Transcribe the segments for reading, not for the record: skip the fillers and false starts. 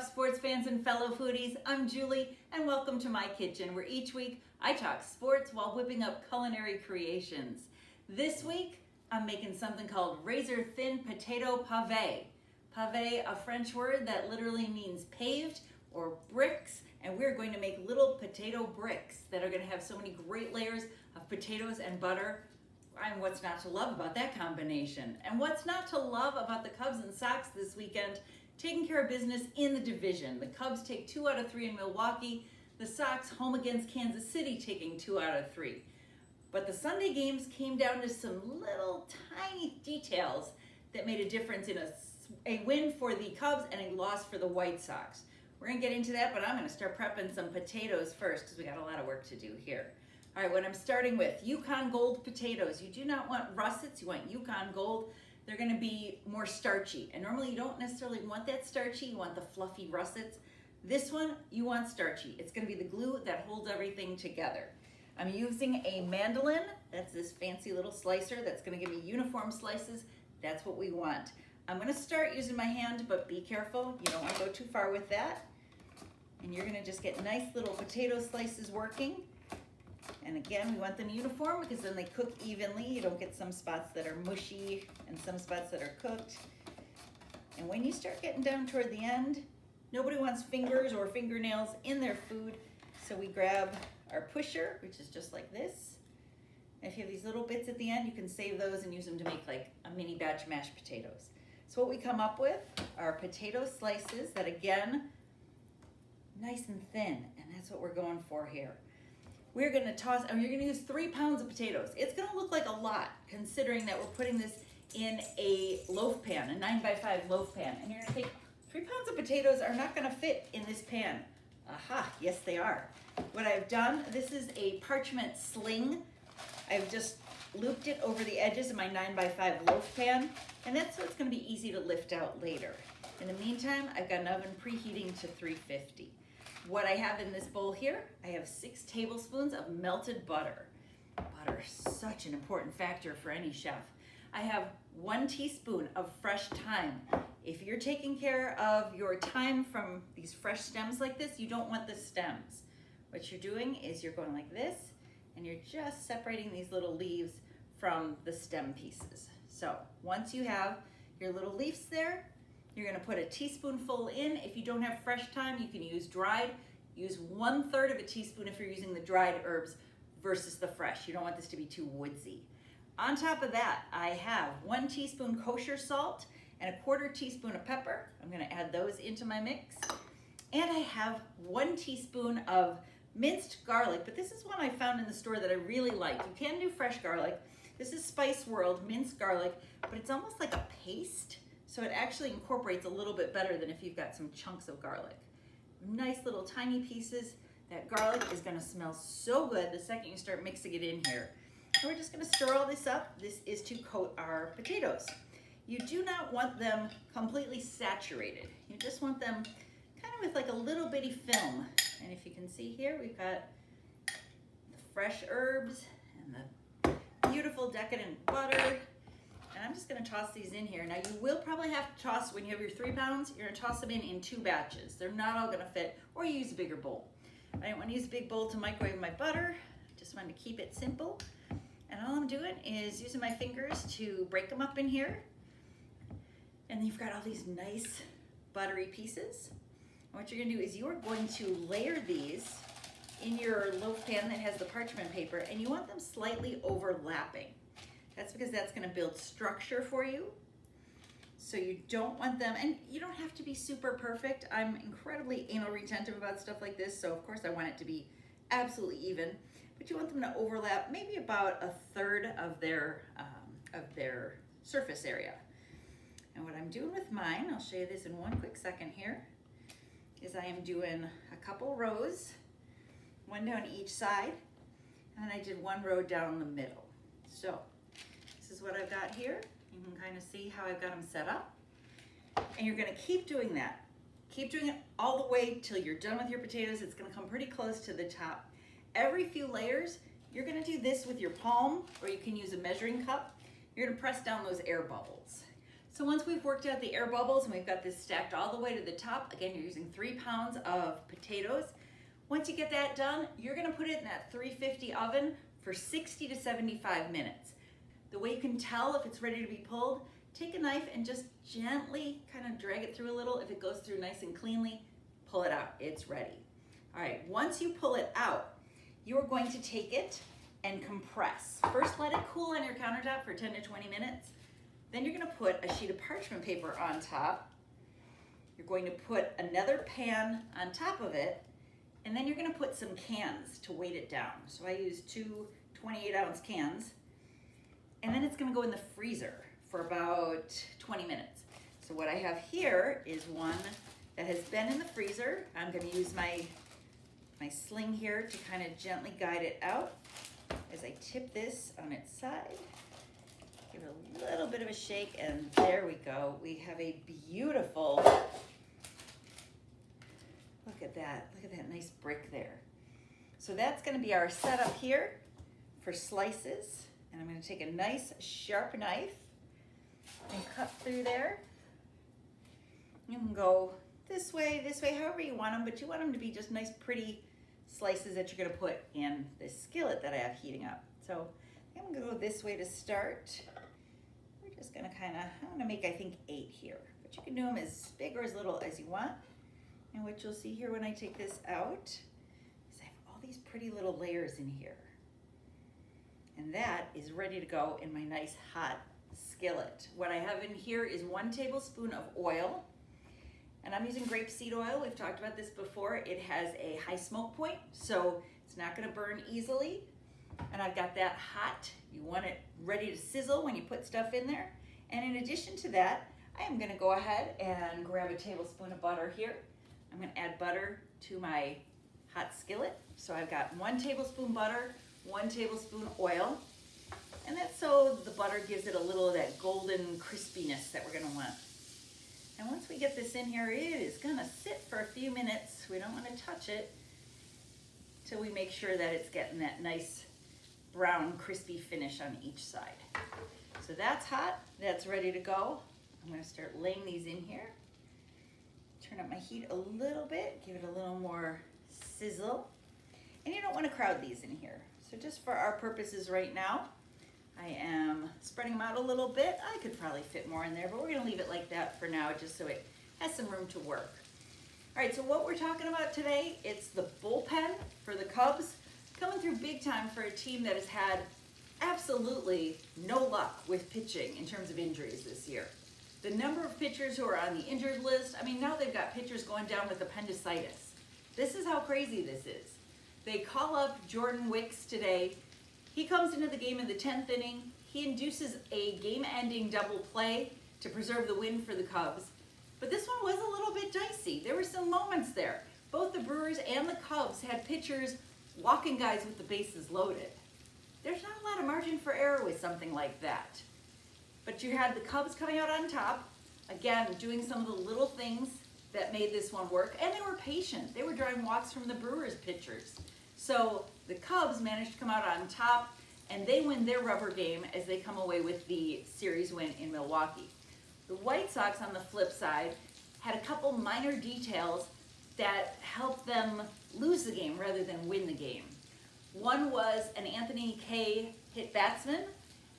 up, sports fans and fellow foodies? I'm Julie, and welcome to my kitchen, where each week I talk sports while whipping up culinary creations. This week, I'm making something called razor-thin potato pave. Pave, a French word that literally means paved or bricks, and we're going to make little potato bricks that are going to have so many great layers of potatoes and butter. And what's not to love about that combination? And what's not to love about the Cubs and Sox this weekend? Taking care of business in the division. The Cubs take 2 out of 3 in Milwaukee. The Sox home against Kansas City taking 2 out of 3. But the Sunday games came down to some little tiny details that made a difference in a win for the Cubs and a loss for the White Sox. We're going to get into that, but I'm going to start prepping some potatoes first because we got a lot of work to do here. All right, what I'm starting with, Yukon Gold potatoes. You do not want russets, you want Yukon Gold. They're gonna be more starchy. And normally you don't necessarily want that starchy, you want the fluffy russets. This one, you want starchy. It's gonna be the glue that holds everything together. I'm using a mandolin. That's this fancy little slicer that's gonna give me uniform slices. That's what we want. I'm gonna start using my hand, but be careful. You don't wanna go too far with that. And you're gonna just get nice little potato slices working. And again, we want them uniform because then they cook evenly. You don't get some spots that are mushy and some spots that are cooked. And when you start getting down toward the end, nobody wants fingers or fingernails in their food. So we grab our pusher, which is just like this. And if you have these little bits at the end, you can save those and use them to make like a mini batch mashed potatoes. So what we come up with are potato slices that, again, nice and thin. And that's what we're going for here. We're gonna toss, and you're gonna use 3 pounds of potatoes. It's gonna look like a lot, considering that we're putting this in a loaf pan, a 9x5 loaf pan. And you're gonna take 3 pounds of potatoes are not gonna fit in this pan. Aha, yes they are. What I've done, this is a parchment sling. I've just looped it over the edges of my 9x5 loaf pan, and that's so it's gonna be easy to lift out later. In the meantime, I've got an oven preheating to 350. What I have in this bowl here, I have 6 tablespoons of melted butter. Butter is such an important factor for any chef. I have 1 teaspoon of fresh thyme. If you're taking care of your thyme from these fresh stems like this, you don't want the stems. What you're doing is you're going like this, and you're just separating these little leaves from the stem pieces. So once you have your little leaves there, you're gonna put a teaspoonful in. If you don't have fresh thyme, you can use dried. Use 1/3 of a teaspoon if you're using the dried herbs versus the fresh. You don't want this to be too woodsy. On top of that, I have 1 teaspoon kosher salt and a 1/4 teaspoon of pepper. I'm gonna add those into my mix. And I have 1 teaspoon of minced garlic, but this is one I found in the store that I really like. You can do fresh garlic. This is Spice World minced garlic, but it's almost like a paste. So it actually incorporates a little bit better than if you've got some chunks of garlic. Nice little tiny pieces. That garlic is gonna smell so good the second you start mixing it in here. So we're just gonna stir all this up. This is to coat our potatoes. You do not want them completely saturated. You just want them kind of with like a little bitty film. And if you can see here, we've got the fresh herbs and the beautiful decadent butter. And I'm just gonna toss these in here. Now you will probably have to toss, when you have your 3 pounds, you're gonna toss them in 2 batches. They're not all gonna fit, or you use a bigger bowl. I didn't wanna use a big bowl to microwave my butter. Just wanted to keep it simple. And all I'm doing is using my fingers to break them up in here. And then you've got all these nice buttery pieces. And what you're gonna do is you're going to layer these in your loaf pan that has the parchment paper, and you want them slightly overlapping. That's because that's gonna build structure for you. So you don't want them, and you don't have to be super perfect. I'm incredibly anal retentive about stuff like this, so of course I want it to be absolutely even, but you want them to overlap maybe about 1/3 of their surface area. And what I'm doing with mine, I'll show you this in one quick second here, is I am doing a couple rows, 1 down each side, and then I did 1 row down the middle. So this is what I've got here. You can kind of see how I've got them set up. And you're gonna keep doing that. Keep doing it all the way till you're done with your potatoes. It's gonna come pretty close to the top. Every few layers, you're gonna do this with your palm, or you can use a measuring cup. You're gonna press down those air bubbles. So once we've worked out the air bubbles and we've got this stacked all the way to the top, again, you're using 3 pounds of potatoes. Once you get that done, you're gonna put it in that 350 oven for 60 to 75 minutes. The way you can tell if it's ready to be pulled, take a knife and just gently kind of drag it through a little. If it goes through nice and cleanly, pull it out, it's ready. All right, once you pull it out, you're going to take it and compress. First, let it cool on your countertop for 10 to 20 minutes. Then you're gonna put a sheet of parchment paper on top. You're going to put another pan on top of it, and then you're gonna put some cans to weight it down. So I use 2 28-ounce cans, and then it's gonna go in the freezer for about 20 minutes. So what I have here is one that has been in the freezer. I'm gonna use my sling here to kind of gently guide it out as I tip this on its side. Give it a little bit of a shake, and there we go. We have a beautiful, look at that nice brick there. So that's gonna be our setup here for slices. And I'm gonna take a nice sharp knife and cut through there. You can go this way, however you want them, but you want them to be just nice, pretty slices that you're gonna put in this skillet that I have heating up. So I'm gonna go this way to start. We're just gonna I'm gonna make, I think, 8 here, but you can do them as big or as little as you want. And what you'll see here when I take this out is I have all these pretty little layers in here. And that is ready to go in my nice hot skillet. What I have in here is 1 tablespoon of oil, and I'm using grapeseed oil. We've talked about this before. It has a high smoke point, so it's not gonna burn easily. And I've got that hot. You want it ready to sizzle when you put stuff in there. And in addition to that, I am gonna go ahead and grab a tablespoon of butter here. I'm gonna add butter to my hot skillet. So I've got 1 tablespoon butter, 1 tablespoon oil, and that's so the butter gives it a little of that golden crispiness that we're gonna want. And once we get this in here, it is gonna sit for a few minutes. We don't wanna touch it till we make sure that it's getting that nice brown crispy finish on each side. So that's hot, that's ready to go. I'm gonna start laying these in here. Turn up my heat a little bit, give it a little more sizzle. And you don't wanna crowd these in here. So just for our purposes right now, I am spreading them out a little bit. I could probably fit more in there, but we're gonna leave it like that for now just so it has some room to work. All right, so what we're talking about today, it's the bullpen for the Cubs, coming through big time for a team that has had absolutely no luck with pitching in terms of injuries this year. The number of pitchers who are on the injured list, I mean, now they've got pitchers going down with appendicitis. This is how crazy this is. They call up Jordan Wicks today. He comes into the game in the 10th inning. He induces a game-ending double play to preserve the win for the Cubs. But this one was a little bit dicey. There were some moments there. Both the Brewers and the Cubs had pitchers walking guys with the bases loaded. There's not a lot of margin for error with something like that. But you had the Cubs coming out on top, again, doing some of the little things that made this one work, and they were patient. They were drawing walks from the Brewers pitchers. So the Cubs managed to come out on top, and they win their rubber game as they come away with the series win in Milwaukee. The White Sox, on the flip side, had a couple minor details that helped them lose the game rather than win the game. One was an Anthony Kay hit batsman,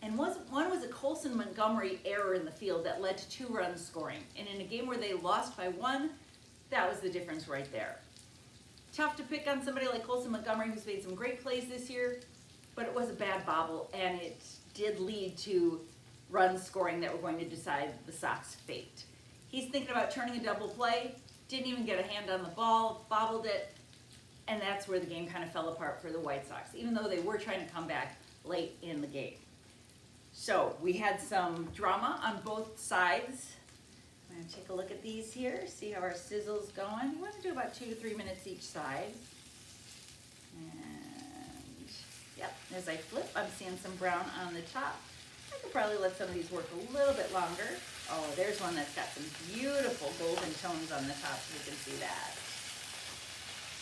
and one was a Colson Montgomery error in the field that led to 2 runs scoring. And in a game where they lost by 1, that was the difference right there. Tough to pick on somebody like Colson Montgomery, who's made some great plays this year, but it was a bad bobble, and it did lead to runs scoring that were going to decide the Sox' fate. He's thinking about turning a double play, didn't even get a hand on the ball, bobbled it, and that's where the game kind of fell apart for the White Sox, even though they were trying to come back late in the game. So we had some drama on both sides. I'm going to take a look at these here, see how our sizzle's going. You want to do about 2 to 3 minutes each side. And yep, as I flip, I'm seeing some brown on the top. I could probably let some of these work a little bit longer. Oh, there's one that's got some beautiful golden tones on the top, so you can see that.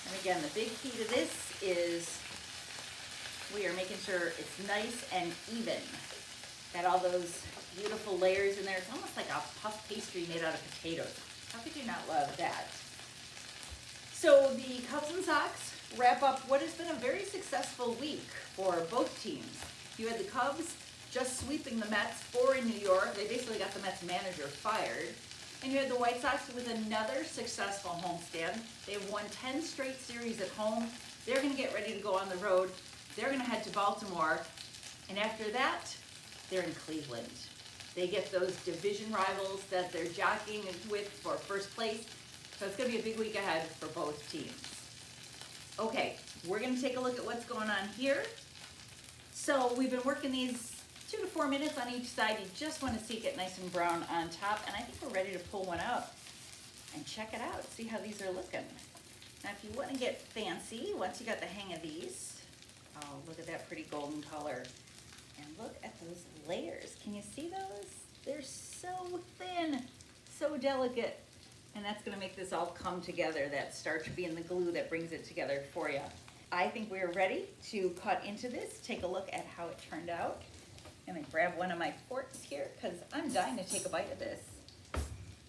And again, the big key to this is we are making sure it's nice and even. Got all those beautiful layers in there. It's almost like a puff pastry made out of potatoes. How could you not love that? So the Cubs and Sox wrap up what has been a very successful week for both teams. You had the Cubs just sweeping the Mets 4 in New York. They basically got the Mets manager fired. And you had the White Sox with another successful homestand. They've won 10 straight series at home. They're going to get ready to go on the road. They're going to head to Baltimore. And after that, they're in Cleveland. They get those division rivals that they're jockeying with for first place. So it's going to be a big week ahead for both teams. Okay, we're going to take a look at what's going on here. So we've been working these 2 to 4 minutes on each side. You just want to see it get nice and brown on top. And I think we're ready to pull one out and check it out, see how these are looking. Now if you want to get fancy, once you got the hang of these, oh, look at that pretty golden color. And look at those layers. Can you see those? They're so thin, so delicate. And that's going to make this all come together, that starch being the glue that brings it together for you. I think we're ready to cut into this, take a look at how it turned out. I'm going to grab one of my forks here because I'm dying to take a bite of this.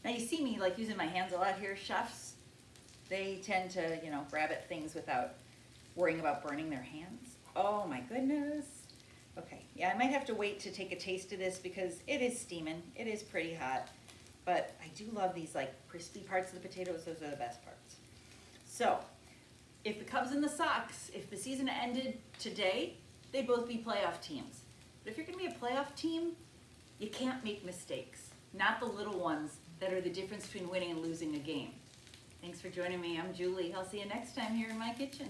Now you see me like using my hands a lot here. Chefs, they tend to, grab at things without worrying about burning their hands. Oh my goodness. Okay, yeah, I might have to wait to take a taste of this because it is steaming. It is pretty hot. But I do love these like crispy parts of the potatoes. Those are the best parts. So, if the Cubs and the Sox, if the season ended today, they'd both be playoff teams. But if you're going to be a playoff team, you can't make mistakes. Not the little ones that are the difference between winning and losing a game. Thanks for joining me. I'm Julie. I'll see you next time here in my kitchen.